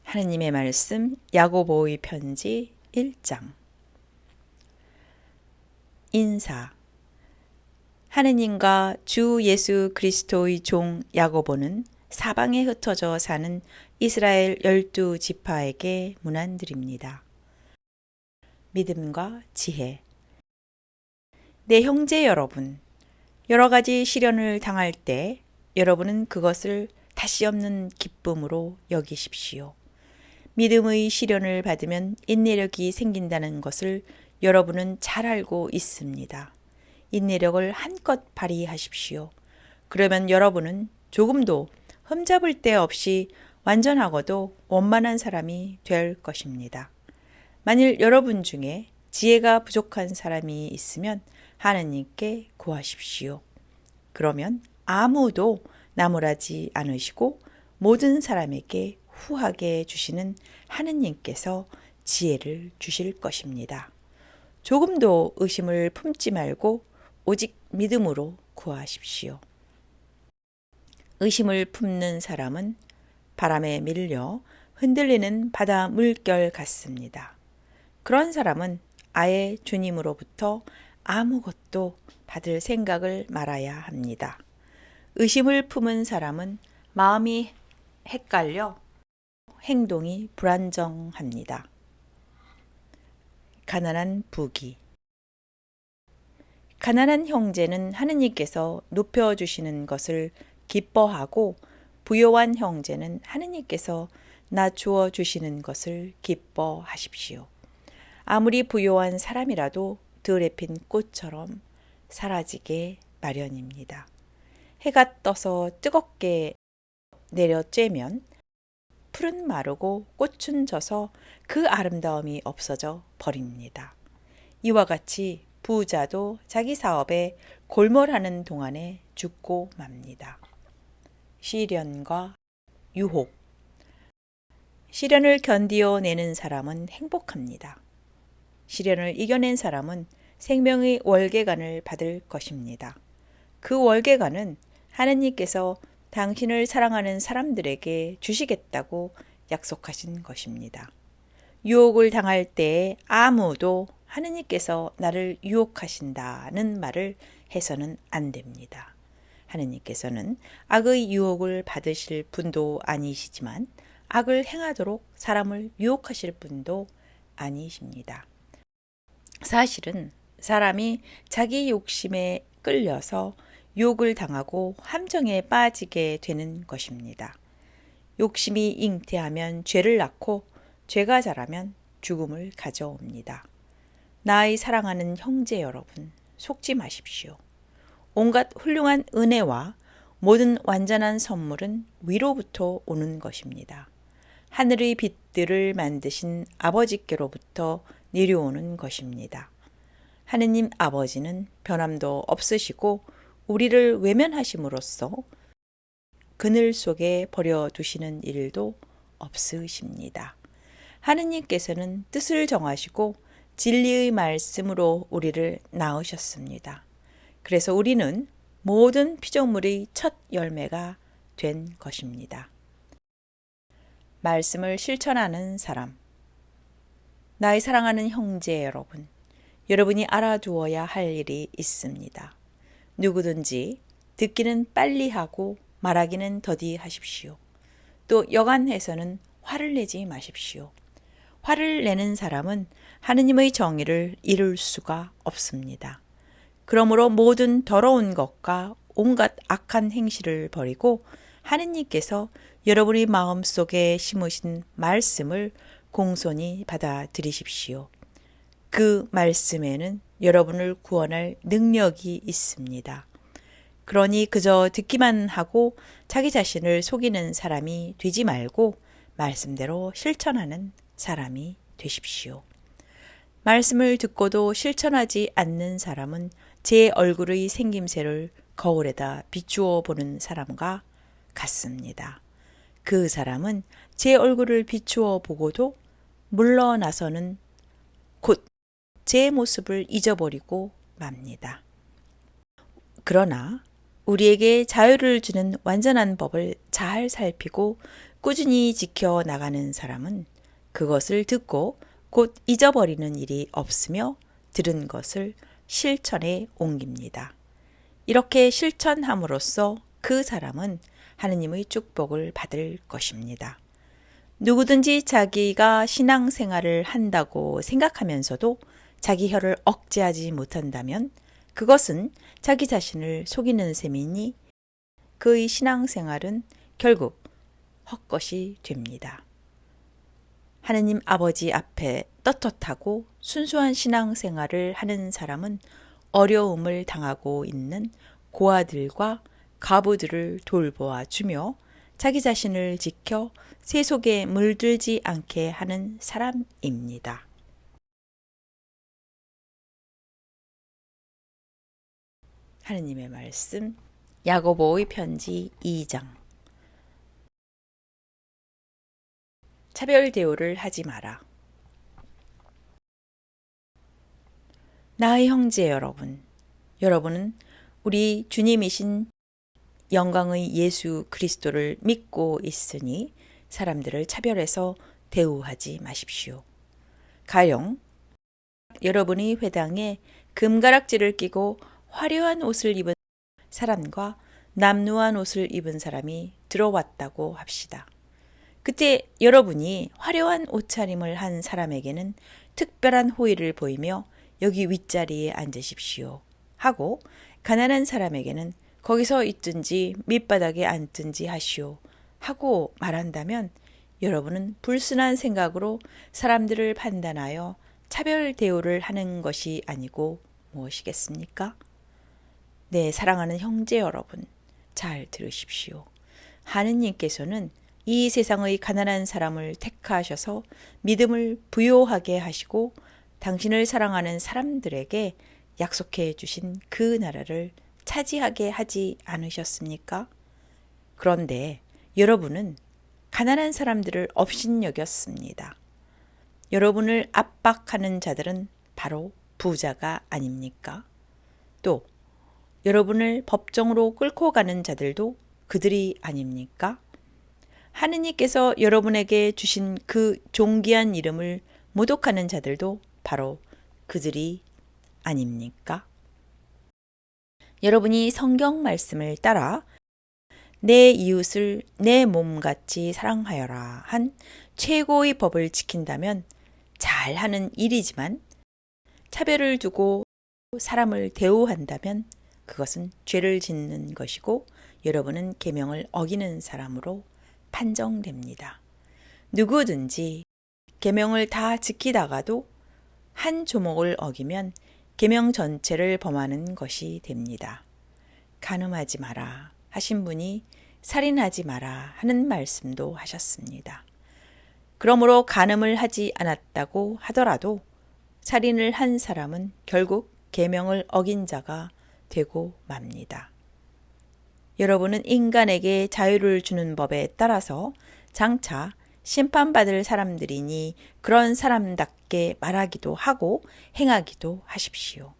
하느님의 말씀 야고보의 편지 1장. 인사. 하느님과 주 예수 그리스도의 종 야고보는 사방에 흩어져 사는 이스라엘 12지파에게 문안드립니다. 믿음과 지혜. 내 형제 여러분, 여러 가지 시련을 당할 때 여러분은 그것을 다시 없는 기쁨으로 여기십시오. 믿음의 시련을 받으면 인내력이 생긴다는 것을 여러분은 잘 알고 있습니다. 인내력을 한껏 발휘하십시오. 그러면 여러분은 조금도 흠잡을 데 없이 완전하고도 원만한 사람이 될 것입니다. 만일 여러분 중에 지혜가 부족한 사람이 있으면 하느님께 구하십시오. 그러면 아무도 나무라지 않으시고 모든 사람에게 후하게 주시는 하느님께서 지혜를 주실 것입니다. 조금도 의심을 품지 말고 오직 믿음으로 구하십시오. 의심을 품는 사람은 바람에 밀려 흔들리는 바다 물결 같습니다. 그런 사람은 아예 주님으로부터 아무것도 받을 생각을 말아야 합니다. 의심을 품은 사람은 마음이 헷갈려 행동이 불안정합니다. 가난한 부귀. 가난한 형제는 하느님께서 높여주시는 것을 기뻐하고 부요한 형제는 하느님께서 낮추어 주시는 것을 기뻐하십시오. 아무리 부요한 사람이라도 들에 핀 꽃처럼 사라지게 마련입니다. 해가 떠서 뜨겁게 내려쬐면 풀은 마르고 꽃은 져서 그 아름다움이 없어져 버립니다. 이와 같이 부자도 자기 사업에 골몰하는 동안에 죽고 맙니다. 시련과 유혹. 시련을 견디어내는 사람은 행복합니다. 시련을 이겨낸 사람은 생명의 월계관을 받을 것입니다. 그 월계관은 하느님께서 당신을 사랑하는 사람들에게 주시겠다고 약속하신 것입니다. 유혹을 당할 때에 아무도 하느님께서 나를 유혹하신다는 말을 해서는 안 됩니다. 하느님께서는 악의 유혹을 받으실 분도 아니시지만 악을 행하도록 사람을 유혹하실 분도 아니십니다. 사실은 사람이 자기 욕심에 끌려서 유혹을 당하고 함정에 빠지게 되는 것입니다. 욕심이 잉태하면 죄를 낳고 죄가 자라면 죽음을 가져옵니다. 나의 사랑하는 형제 여러분, 속지 마십시오. 온갖 훌륭한 은혜와 모든 완전한 선물은 위로부터 오는 것입니다. 하늘의 빛들을 만드신 아버지께로부터 내려오는 것입니다. 하느님 아버지는 변함도 없으시고 우리를 외면하심으로써 그늘 속에 버려두시는 일도 없으십니다. 하느님께서는 뜻을 정하시고 진리의 말씀으로 우리를 낳으셨습니다. 그래서 우리는 모든 피조물의 첫 열매가 된 것입니다. 말씀을 실천하는 사람. 나의 사랑하는 형제 여러분, 여러분이 알아두어야 할 일이 있습니다. 누구든지 듣기는 빨리 하고 말하기는 더디 하십시오. 또 여간해서는 화를 내지 마십시오. 화를 내는 사람은 하느님의 정의를 이룰 수가 없습니다. 그러므로 모든 더러운 것과 온갖 악한 행실을 버리고 하느님께서 여러분의 마음속에 심으신 말씀을 공손히 받아들이십시오. 그 말씀에는 여러분을 구원할 능력이 있습니다. 그러니 그저 듣기만 하고 자기 자신을 속이는 사람이 되지 말고 말씀대로 실천하는 사람이 되십시오. 말씀을 듣고도 실천하지 않는 사람은 제 얼굴의 생김새를 거울에다 비추어 보는 사람과 같습니다. 그 사람은 제 얼굴을 비추어 보고도 물러나서는 곧 제 모습을 잊어버리고 맙니다. 그러나 우리에게 자유를 주는 완전한 법을 잘 살피고 꾸준히 지켜 나가는 사람은 그것을 듣고 곧 잊어버리는 일이 없으며 들은 것을 실천에 옮깁니다. 이렇게 실천함으로써 그 사람은 하느님의 축복을 받을 것입니다. 누구든지 자기가 신앙생활을 한다고 생각하면서도 자기 혀를 억제하지 못한다면 그것은 자기 자신을 속이는 셈이니 그의 신앙생활은 결국 헛것이 됩니다. 하느님 아버지 앞에 떳떳하고 순수한 신앙생활을 하는 사람은 어려움을 당하고 있는 고아들과 과부들을 돌보아 주며 자기 자신을 지켜 세 속에 물들지 않게 하는 사람입니다. 하느님의 말씀 야고보의 편지 2장 차별 대우를 하지 마라. 나의 형제 여러분, 여러분은 우리 주님이신 영광의 예수 그리스도를 믿고 있으니 사람들을 차별해서 대우하지 마십시오. 가령 여러분이 회당에 금가락지를 끼고 화려한 옷을 입은 사람과 남루한 옷을 입은 사람이 들어왔다고 합시다. 그때 여러분이 화려한 옷차림을 한 사람에게는 특별한 호의를 보이며 여기 윗자리에 앉으십시오 하고 가난한 사람에게는 거기서 있든지 밑바닥에 앉든지 하시오 하고 말한다면 여러분은 불순한 생각으로 사람들을 판단하여 차별 대우를 하는 것이 아니고 무엇이겠습니까? 네, 사랑하는 형제 여러분, 잘 들으십시오. 하느님께서는 이 세상의 가난한 사람을 택하셔서 믿음을 부요하게 하시고 당신을 사랑하는 사람들에게 약속해 주신 그 나라를 차지하게 하지 않으셨습니까? 그런데 여러분은 가난한 사람들을 업신여겼습니다. 여러분을 압박하는 자들은 바로 부자가 아닙니까? 또 여러분을 법정으로 끌고 가는 자들도 그들이 아닙니까? 하느님께서 여러분에게 주신 그 존귀한 이름을 모독하는 자들도 바로 그들이 아닙니까? 여러분이 성경 말씀을 따라 내 이웃을 내 몸같이 사랑하여라 한 최고의 법을 지킨다면 잘하는 일이지만 차별을 두고 사람을 대우한다면 그것은 죄를 짓는 것이고 여러분은 계명을 어기는 사람으로 판정됩니다. 누구든지 계명을 다 지키다가도 한 조목을 어기면 계명 전체를 범하는 것이 됩니다. 간음하지 마라 하신 분이 살인하지 마라 하는 말씀도 하셨습니다. 그러므로 간음을 하지 않았다고 하더라도 살인을 한 사람은 결국 계명을 어긴 자가 되고 맙니다. 여러분은 인간에게 자유를 주는 법에 따라서 장차 심판받을 사람들이니 그런 사람답게 말하기도 하고 행하기도 하십시오.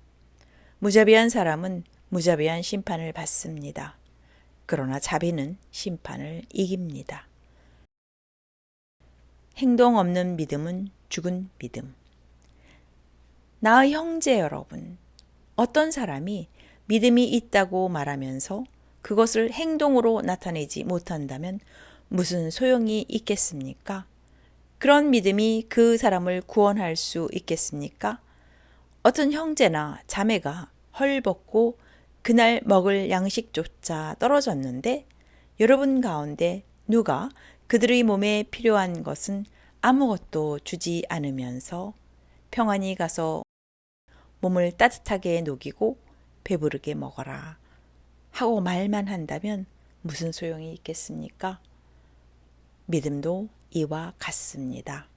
무자비한 사람은 무자비한 심판을 받습니다. 그러나 자비는 심판을 이깁니다. 행동 없는 믿음은 죽은 믿음. 나의 형제 여러분, 어떤 사람이 믿음이 있다고 말하면서 그것을 행동으로 나타내지 못한다면 무슨 소용이 있겠습니까? 그런 믿음이 그 사람을 구원할 수 있겠습니까? 어떤 형제나 자매가 헐벗고 그날 먹을 양식조차 떨어졌는데 여러분 가운데 누가 그들의 몸에 필요한 것은 아무것도 주지 않으면서 평안히 가서 몸을 따뜻하게 녹이고 배부르게 먹어라 하고 말만 한다면 무슨 소용이 있겠습니까? 믿음도 이와 같습니다.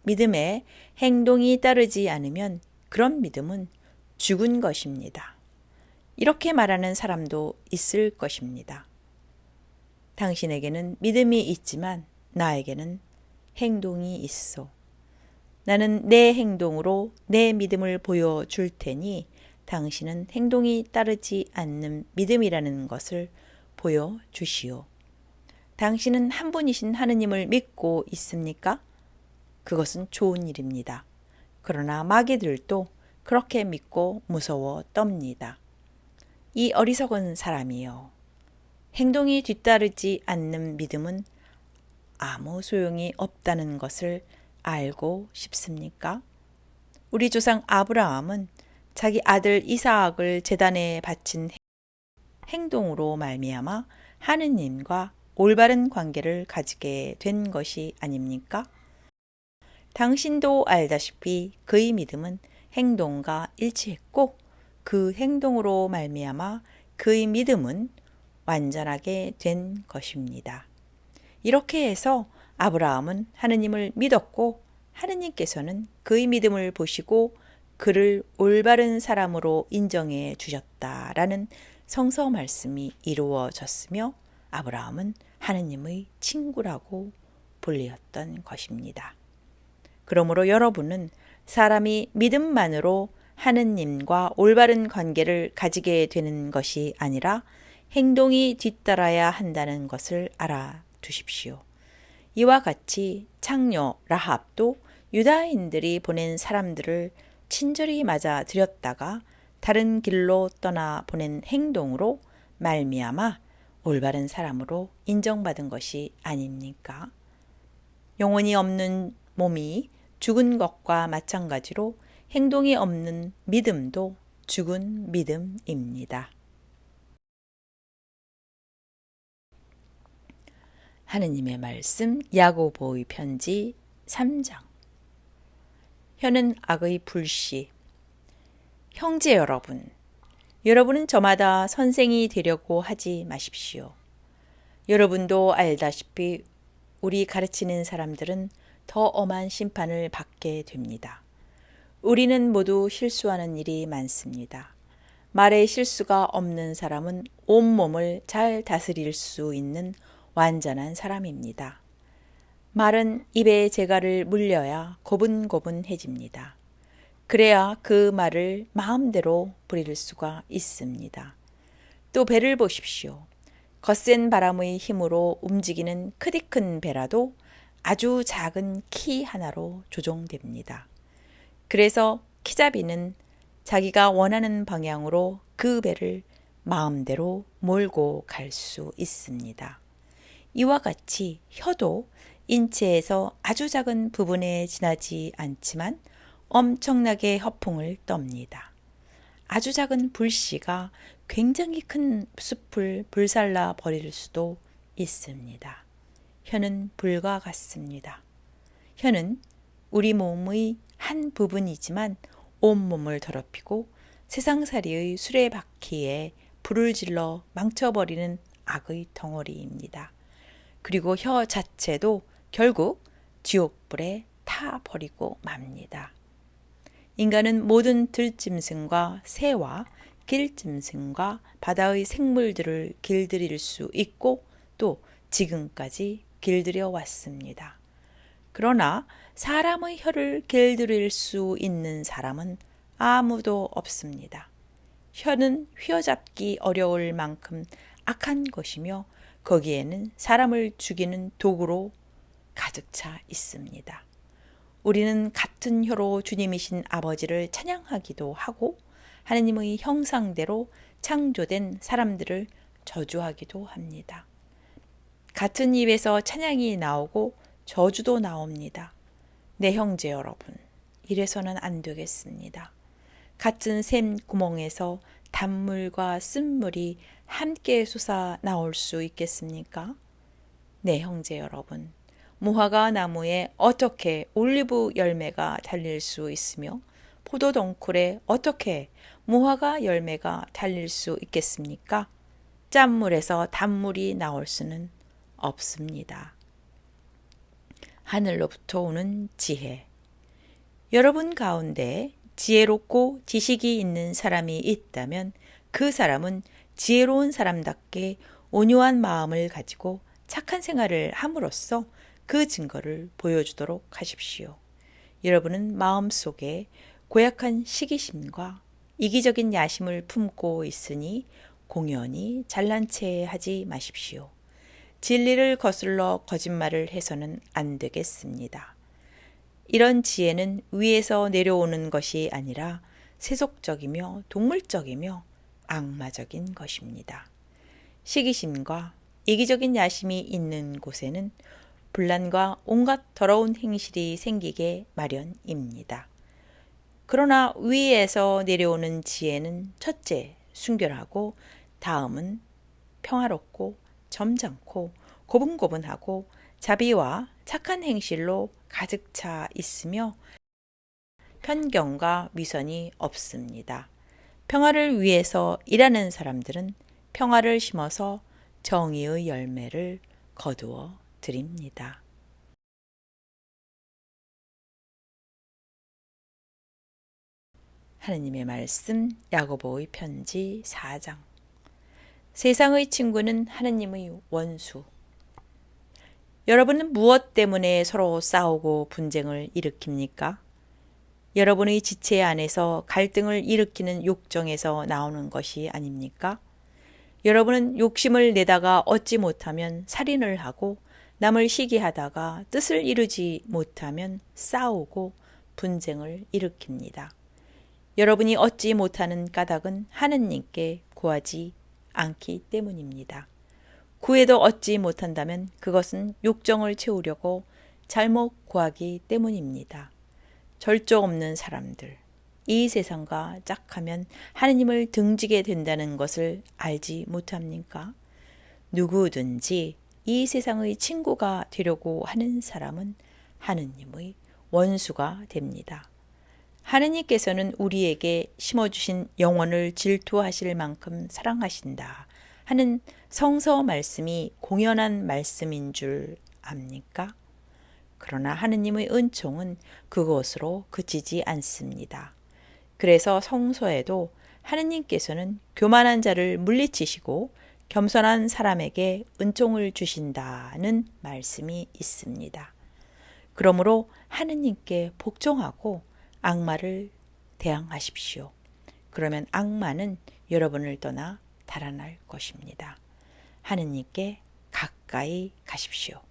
믿음에 행동이 따르지 않으면 그런 믿음은 죽은 것입니다. 이렇게 말하는 사람도 있을 것입니다. 당신에게는 믿음이 있지만 나에게는 행동이 있어. 나는 내 행동으로 내 믿음을 보여줄 테니 당신은 행동이 따르지 않는 믿음이라는 것을 보여주시오. 당신은 한 분이신 하느님을 믿고 있습니까? 그것은 좋은 일입니다. 그러나 마귀들도 그렇게 믿고 무서워 떱니다. 이 어리석은 사람이요. 행동이 뒤따르지 않는 믿음은 아무 소용이 없다는 것을 알고 싶습니까? 우리 조상 아브라함은 자기 아들 이삭을 제단에 바친 행동으로 말미암아 하느님과 올바른 관계를 가지게 된 것이 아닙니까? 당신도 알다시피 그의 믿음은 행동과 일치했고 그 행동으로 말미암아 그의 믿음은 완전하게 된 것입니다. 이렇게 해서 아브라함은 하느님을 믿었고 하느님께서는 그의 믿음을 보시고 그를 올바른 사람으로 인정해 주셨다라는 성서 말씀이 이루어졌으며 아브라함은 하느님의 친구라고 불리었던 것입니다. 그러므로 여러분은 사람이 믿음만으로 하느님과 올바른 관계를 가지게 되는 것이 아니라 행동이 뒤따라야 한다는 것을 알아두십시오. 이와 같이 창녀 라합도 유다인들이 보낸 사람들을 친절히 맞아들였다가 다른 길로 떠나 보낸 행동으로 말미암아 올바른 사람으로 인정받은 것이 아닙니까? 영혼이 없는 몸이 죽은 것과 마찬가지로 행동이 없는 믿음도 죽은 믿음입니다. 하느님의 말씀 야고보의 편지 3장. 혀는 악의 불씨. 형제 여러분, 여러분은 저마다 선생이 되려고 하지 마십시오. 여러분도 알다시피 우리 가르치는 사람들은 더 엄한 심판을 받게 됩니다. 우리는 모두 실수하는 일이 많습니다. 말에 실수가 없는 사람은 온몸을 잘 다스릴 수 있는 완전한 사람입니다. 말은 입에 재갈을 물려야 고분고분해집니다. 그래야 그 말을 마음대로 부릴 수가 있습니다. 또 배를 보십시오. 거센 바람의 힘으로 움직이는 크디큰 배라도 아주 작은 키 하나로 조종됩니다. 그래서 키잡이는 자기가 원하는 방향으로 그 배를 마음대로 몰고 갈 수 있습니다. 이와 같이 혀도 인체에서 아주 작은 부분에 지나지 않지만 엄청나게 허풍을 떱니다. 아주 작은 불씨가 굉장히 큰 숲을 불살라 버릴 수도 있습니다. 혀는 불과 같습니다. 혀는 우리 몸의 한 부분이지만 온몸을 더럽히고 세상살이의 수레바퀴에 불을 질러 망쳐버리는 악의 덩어리입니다. 그리고 혀 자체도 결국 지옥불에 타버리고 맙니다. 인간은 모든 들짐승과 새와 길짐승과 바다의 생물들을 길들일 수 있고 또 지금까지 길들여 왔습니다. 그러나 사람의 혀를 길들일 수 있는 사람은 아무도 없습니다. 혀는 휘어잡기 어려울 만큼 악한 것이며 거기에는 사람을 죽이는 도구로 가득 차 있습니다. 우리는 같은 혀로 주님이신 아버지를 찬양하기도 하고 하느님의 형상대로 창조된 사람들을 저주하기도 합니다. 같은 입에서 찬양이 나오고 저주도 나옵니다. 네, 형제 여러분, 이래서는 안 되겠습니다. 같은 샘 구멍에서 단물과 쓴물이 함께 솟아 나올 수 있겠습니까? 네, 형제 여러분, 무화과 나무에 어떻게 올리브 열매가 달릴 수 있으며 포도덩쿨에 어떻게 무화과 열매가 달릴 수 있겠습니까? 짠물에서 단물이 나올 수는 없습니다. 하늘로부터 오는 지혜. 여러분 가운데 지혜롭고 지식이 있는 사람이 있다면 그 사람은 지혜로운 사람답게 온유한 마음을 가지고 착한 생활을 함으로써 그 증거를 보여주도록 하십시오. 여러분은 마음속에 고약한 시기심과 이기적인 야심을 품고 있으니 공연히 잘난 체 하지 마십시오. 진리를 거슬러 거짓말을 해서는 안 되겠습니다. 이런 지혜는 위에서 내려오는 것이 아니라 세속적이며 동물적이며 악마적인 것입니다. 시기심과 이기적인 야심이 있는 곳에는 분란과 온갖 더러운 행실이 생기게 마련입니다. 그러나 위에서 내려오는 지혜는 첫째, 순결하고 다음은 평화롭고 점잖고 고분고분하고 자비와 착한 행실로 가득 차 있으며 편견과 위선이 없습니다. 평화를 위해서 일하는 사람들은 평화를 심어서 정의의 열매를 거두어 드립니다. 하느님의 말씀 야고보의 편지 4장. 세상의 친구는 하느님의 원수. 여러분은 무엇 때문에 서로 싸우고 분쟁을 일으킵니까? 여러분의 지체 안에서 갈등을 일으키는 욕정에서 나오는 것이 아닙니까? 여러분은 욕심을 내다가 얻지 못하면 살인을 하고 남을 시기하다가 뜻을 이루지 못하면 싸우고 분쟁을 일으킵니다. 여러분이 얻지 못하는 까닭은 하느님께 구하지 않기 때문입니다. 구해도 얻지 못한다면 그것은 욕정을 채우려고 잘못 구하기 때문입니다. 절조 없는 사람들, 이 세상과 짝하면 하느님을 등지게 된다는 것을 알지 못합니까? 누구든지 이 세상의 친구가 되려고 하는 사람은 하느님의 원수가 됩니다. 하느님께서는 우리에게 심어주신 영혼을 질투하실 만큼 사랑하신다 하는 성서 말씀이 공연한 말씀인 줄 압니까? 그러나 하느님의 은총은 그것으로 그치지 않습니다. 그래서 성서에도 하느님께서는 교만한 자를 물리치시고 겸손한 사람에게 은총을 주신다는 말씀이 있습니다. 그러므로 하느님께 복종하고 악마를 대항하십시오. 그러면 악마는 여러분을 떠나 달아날 것입니다. 하느님께 가까이 가십시오.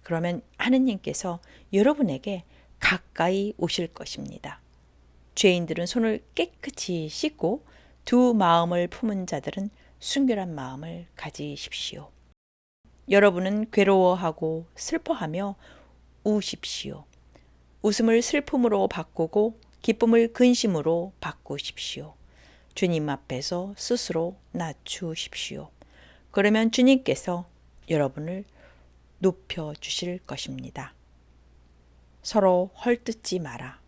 그러면 하느님께서 여러분에게 가까이 오실 것입니다. 죄인들은 손을 깨끗이 씻고 두 마음을 품은 자들은 순결한 마음을 가지십시오. 여러분은 괴로워하고 슬퍼하며 우십시오. 웃음을 슬픔으로 바꾸고 기쁨을 근심으로 바꾸십시오. 주님 앞에서 스스로 낮추십시오. 그러면 주님께서 여러분을 높여주실 것입니다. 서로 헐뜯지 마라.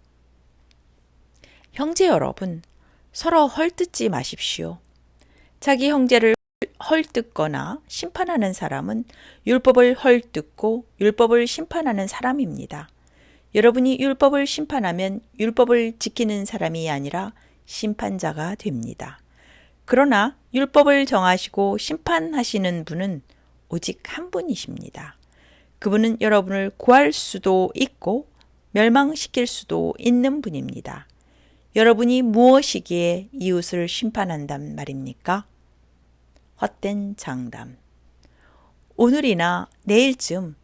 형제 여러분, 서로 헐뜯지 마십시오. 자기 형제를 헐뜯거나 심판하는 사람은 율법을 헐뜯고 율법을 심판하는 사람입니다. 여러분이 율법을 심판하면 율법을 지키는 사람이 아니라 심판자가 됩니다. 그러나 율법을 정하시고 심판하시는 분은 오직 한 분이십니다. 그분은 여러분을 구할 수도 있고 멸망시킬 수도 있는 분입니다. 여러분이 무엇이기에 이웃을 심판한단 말입니까? 헛된 장담. 오늘이나 내일쯤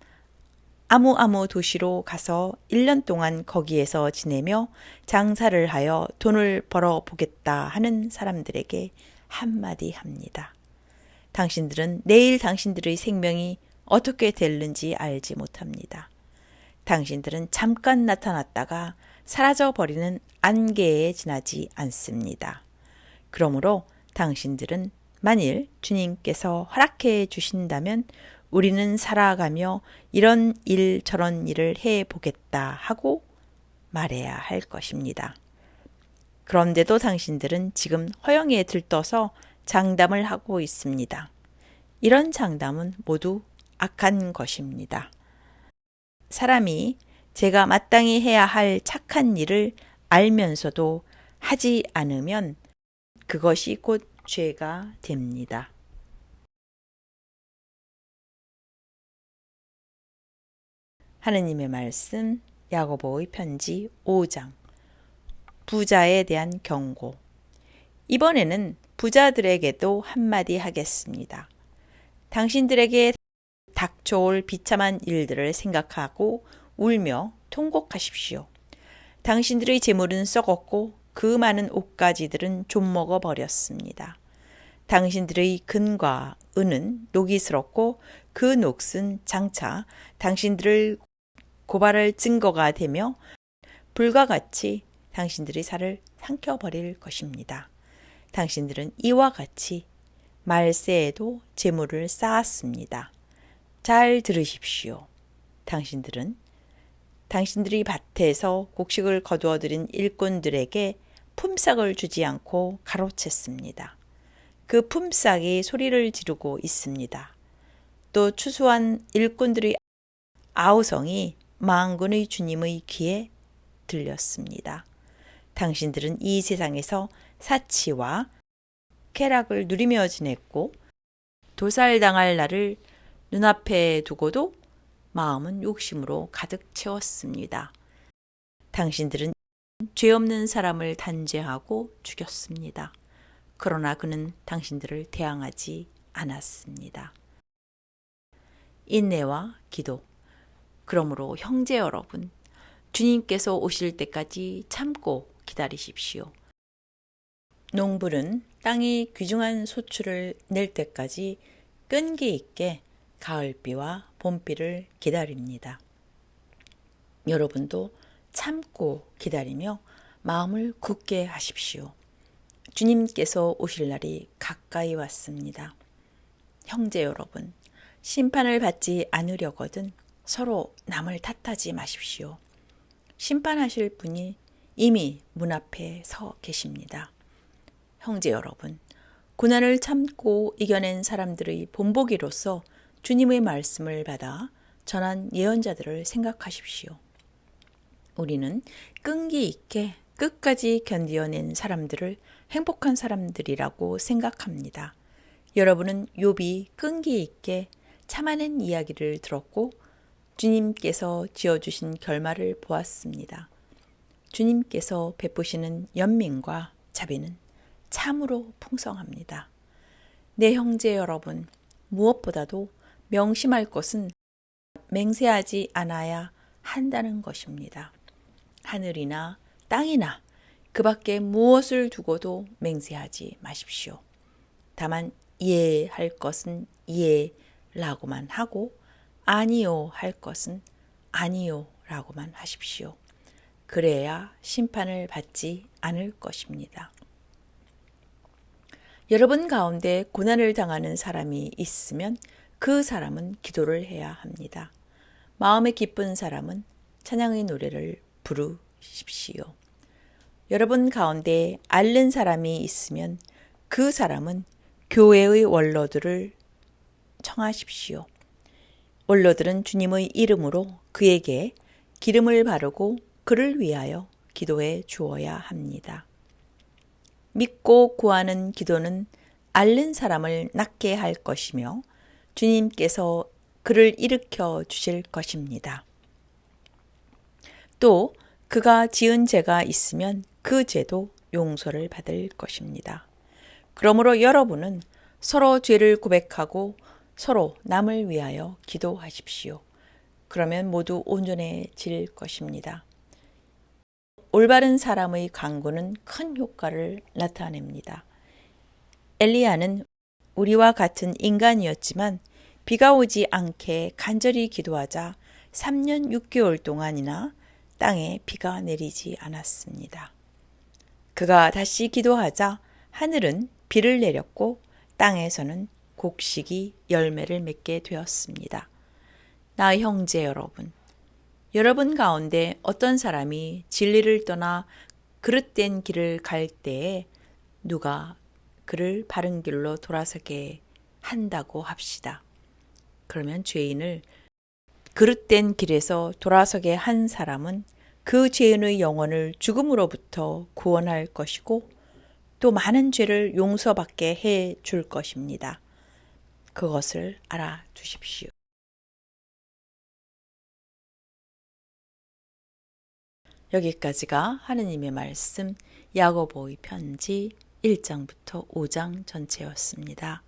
아무 도시로 가서 1년 동안 거기에서 지내며 장사를 하여 돈을 벌어 보겠다 하는 사람들에게 한마디 합니다. 당신들은 내일 당신들의 생명이 어떻게 될는지 알지 못합니다. 당신들은 잠깐 나타났다가 사라져버리는 안개에 지나지 않습니다. 그러므로 당신들은 만일 주님께서 허락해 주신다면 우리는 살아가며 이런 일 저런 일을 해보겠다 하고 말해야 할 것입니다. 그런데도 당신들은 지금 허영에 들떠서 장담을 하고 있습니다. 이런 장담은 모두 악한 것입니다. 사람이 제가 마땅히 해야 할 착한 일을 알면서도 하지 않으면 그것이 곧 죄가 됩니다. 하느님의 말씀 야고보의 편지 5장. 부자에 대한 경고. 이번에는 부자들에게도 한마디 하겠습니다. 당신들에게 닥쳐올 비참한 일들을 생각하고 울며 통곡하십시오. 당신들의 재물은 썩었고 그 많은 옷가지들은 좀먹어 버렸습니다. 당신들의 금과 은은 녹이 슬었고 그 녹슨 장차 당신들을 고발할 증거가 되며 불과 같이 당신들의 살을 삼켜버릴 것입니다. 당신들은 이와 같이 말세에도 재물을 쌓았습니다. 잘 들으십시오. 당신들은 당신들이 밭에서 곡식을 거두어들인 일꾼들에게 품삯을 주지 않고 가로챘습니다. 그 품삯이 소리를 지르고 있습니다. 또 추수한 일꾼들의 아우성이 만군의 주님의 귀에 들렸습니다. 당신들은 이 세상에서 사치와 쾌락을 누리며 지냈고 도살당할 날을 눈앞에 두고도 마음은 욕심으로 가득 채웠습니다. 당신들은 죄 없는 사람을 단죄하고 죽였습니다. 그러나 그는 당신들을 대항하지 않았습니다. 인내와 기도. 그러므로 형제 여러분, 주님께서 오실 때까지 참고 기다리십시오. 농부는 땅이 귀중한 소출을 낼 때까지 끈기 있게 가을비와 봄비를 기다립니다. 여러분도 참고 기다리며 마음을 굳게 하십시오. 주님께서 오실 날이 가까이 왔습니다. 형제 여러분, 심판을 받지 않으려거든 서로 남을 탓하지 마십시오. 심판하실 분이 이미 문 앞에 서 계십니다. 형제 여러분, 고난을 참고 이겨낸 사람들의 본보기로서 주님의 말씀을 받아 전한 예언자들을 생각하십시오. 우리는 끈기 있게 끝까지 견디어낸 사람들을 행복한 사람들이라고 생각합니다. 여러분은 욥이 끈기 있게 참아낸 이야기를 들었고 주님께서 지어주신 결말을 보았습니다. 주님께서 베푸시는 연민과 자비는 참으로 풍성합니다. 내 형제 여러분, 무엇보다도 명심할 것은 맹세하지 않아야 한다는 것입니다. 하늘이나 땅이나 그 밖에 무엇을 두고도 맹세하지 마십시오. 다만 이해할 것은 이해라고만 하고 아니요 할 것은 아니요 라고만 하십시오. 그래야 심판을 받지 않을 것입니다. 여러분 가운데 고난을 당하는 사람이 있으면 그 사람은 기도를 해야 합니다. 마음에 기쁜 사람은 찬양의 노래를 부르십시오. 여러분 가운데 앓는 사람이 있으면 그 사람은 교회의 원로들을 청하십시오. 원로들은 주님의 이름으로 그에게 기름을 바르고 그를 위하여 기도해 주어야 합니다. 믿고 구하는 기도는 앓는 사람을 낫게 할 것이며 주님께서 그를 일으켜 주실 것입니다. 또 그가 지은 죄가 있으면 그 죄도 용서를 받을 것입니다. 그러므로 여러분은 서로 죄를 고백하고 서로 남을 위하여 기도하십시오. 그러면 모두 온전해질 것입니다. 올바른 사람의 간구는 큰 효과를 나타냅니다. 엘리야는 우리와 같은 인간이었지만 비가 오지 않게 간절히 기도하자 3년 6개월 동안이나 땅에 비가 내리지 않았습니다. 그가 다시 기도하자 하늘은 비를 내렸고 땅에서는 곡식이 열매를 맺게 되었습니다. 나 형제 여러분, 여러분 가운데 어떤 사람이 진리를 떠나 그릇된 길을 갈 때에 누가 그를 바른 길로 돌아서게 한다고 합시다. 그러면 죄인을 그릇된 길에서 돌아서게 한 사람은 그 죄인의 영혼을 죽음으로부터 구원할 것이고 또 많은 죄를 용서받게 해 줄 것입니다. 그것을 알아두십시오. 여기까지가 하느님의 말씀 야고보의 편지 1장부터 5장 전체였습니다.